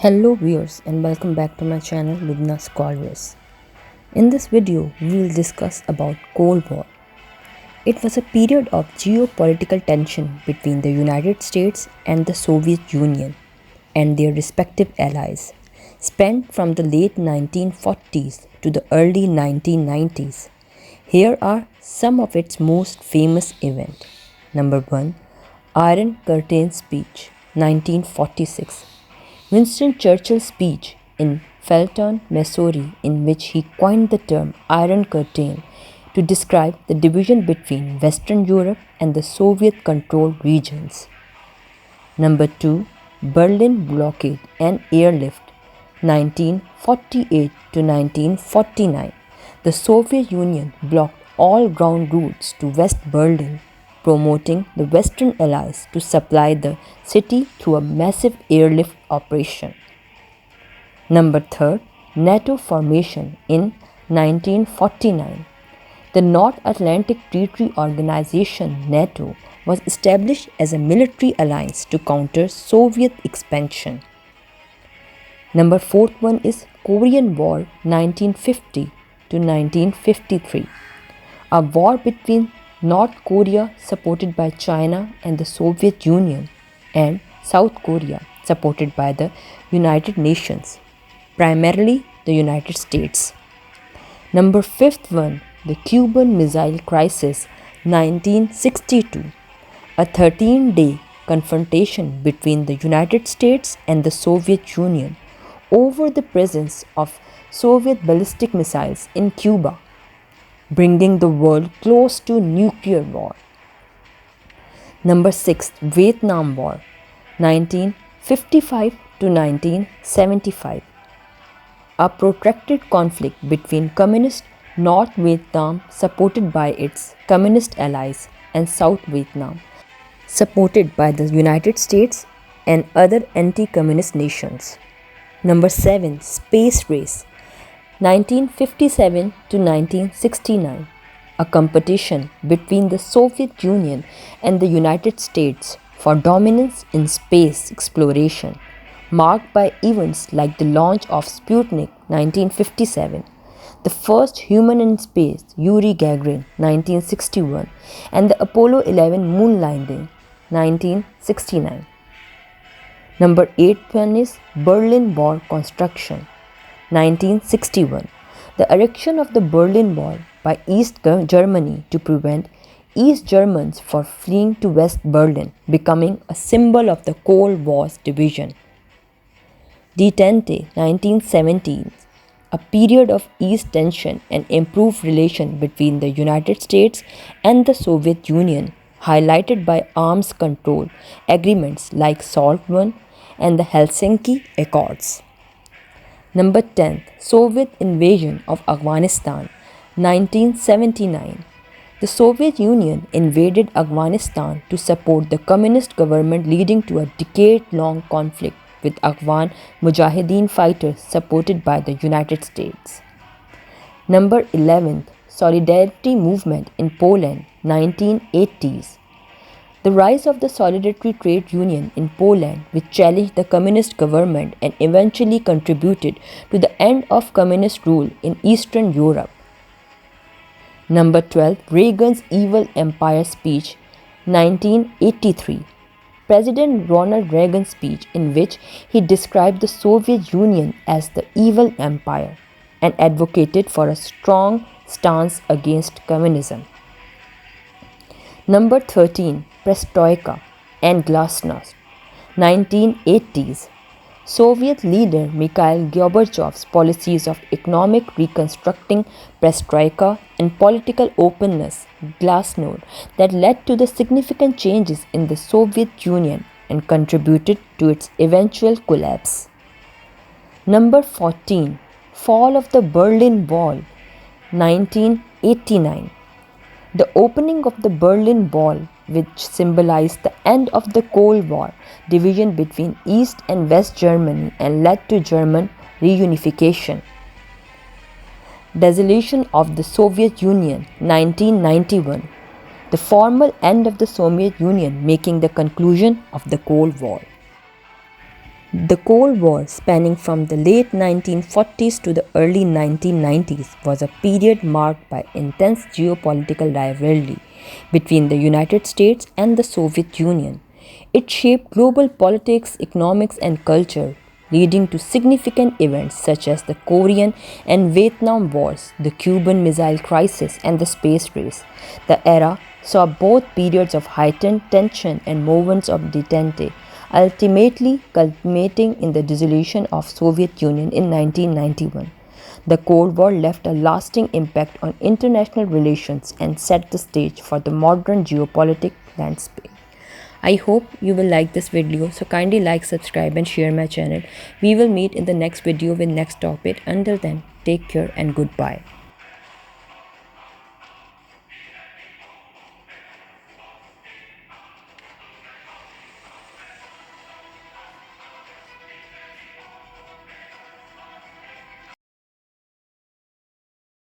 Hello viewers and welcome back to my channel Lubna Scholars. In this video, we will discuss about Cold War. It was a period of geopolitical tension between the United States and the Soviet Union and their respective allies, spent from the late 1940s to the early 1990s. Here are some of its most famous events. Number 1. Iron Curtain Speech, 1946. Winston Churchill's speech in Felton, Missouri, in which he coined the term Iron Curtain to describe the division between Western Europe and the Soviet controlled regions. Number 2. Berlin Blockade and Airlift, 1948 to 1949. The Soviet Union blocked all ground routes to West Berlin, promoting the Western Allies to supply the city through a massive airlift operation. Number 3. NATO formation in 1949. The North Atlantic Treaty Organization NATO was established as a military alliance to counter Soviet expansion. Number 4th one is Korean War 1950 to 1953. A war between North Korea supported by China and the Soviet Union and South Korea supported by the United Nations, primarily the United States. Number 5th one, the Cuban Missile Crisis 1962, a 13-day confrontation between the United States and the Soviet Union over the presence of Soviet ballistic missiles in Cuba, bringing the world close to nuclear war. Number 6, Vietnam War, 1955 to 1975. A protracted conflict between Communist North Vietnam, supported by its Communist allies, and South Vietnam, supported by the United States and other anti-communist nations. Number 7, Space Race, 1957 to 1969. A competition between the Soviet Union and the United States for dominance in space exploration, marked by events like the launch of Sputnik 1957, the first human in space Yuri Gagarin 1961, and the Apollo 11 moon landing 1969. Number 8 one is Berlin Wall construction, 1961. The erection of the Berlin Wall by East Germany to prevent East Germans from fleeing to West Berlin, becoming a symbol of the Cold War's division. Detente 1917, a period of ease tension and improved relation between the United States and the Soviet Union, highlighted by arms control agreements like SALT I and the Helsinki Accords. Number 10, Soviet invasion of Afghanistan, 1979. The Soviet Union invaded Afghanistan to support the communist government, leading to a decade-long conflict with Afghan Mujahideen fighters supported by the United States. Number 11, Solidarity movement in Poland, 1980s. The rise of the Solidarity Trade Union in Poland, which challenged the communist government and eventually contributed to the end of communist rule in Eastern Europe. Number 12, Reagan's Evil Empire speech, 1983. President Ronald Reagan's speech, in which he described the Soviet Union as the evil empire and advocated for a strong stance against communism. Number 13, Perestroika and Glasnost, 1980s. Soviet leader Mikhail Gorbachev's policies of economic reconstructing perestroika and political openness, glasnost, that led to the significant changes in the Soviet Union and contributed to its eventual collapse. Number 14, Fall of the Berlin Wall, 1989. The opening of the Berlin Wall, which symbolized the end of the Cold War division between East and West Germany and led to German reunification. Dissolution of the Soviet Union, 1991. The formal end of the Soviet Union, making the conclusion of the Cold War. The Cold War, spanning from the late 1940s to the early 1990s, was a period marked by intense geopolitical rivalry between the United States and the Soviet Union. It shaped global politics, economics, and culture, leading to significant events such as the Korean and Vietnam Wars, the Cuban Missile Crisis, and the space race. The era saw both periods of heightened tension and moments of detente, ultimately culminating in the dissolution of Soviet Union in 1991. The Cold War left a lasting impact on international relations and set the stage for the modern geopolitical landscape. I hope you will like this video, so kindly like, subscribe and share my channel. We will meet in the next video with next topic. Until then, take care and goodbye.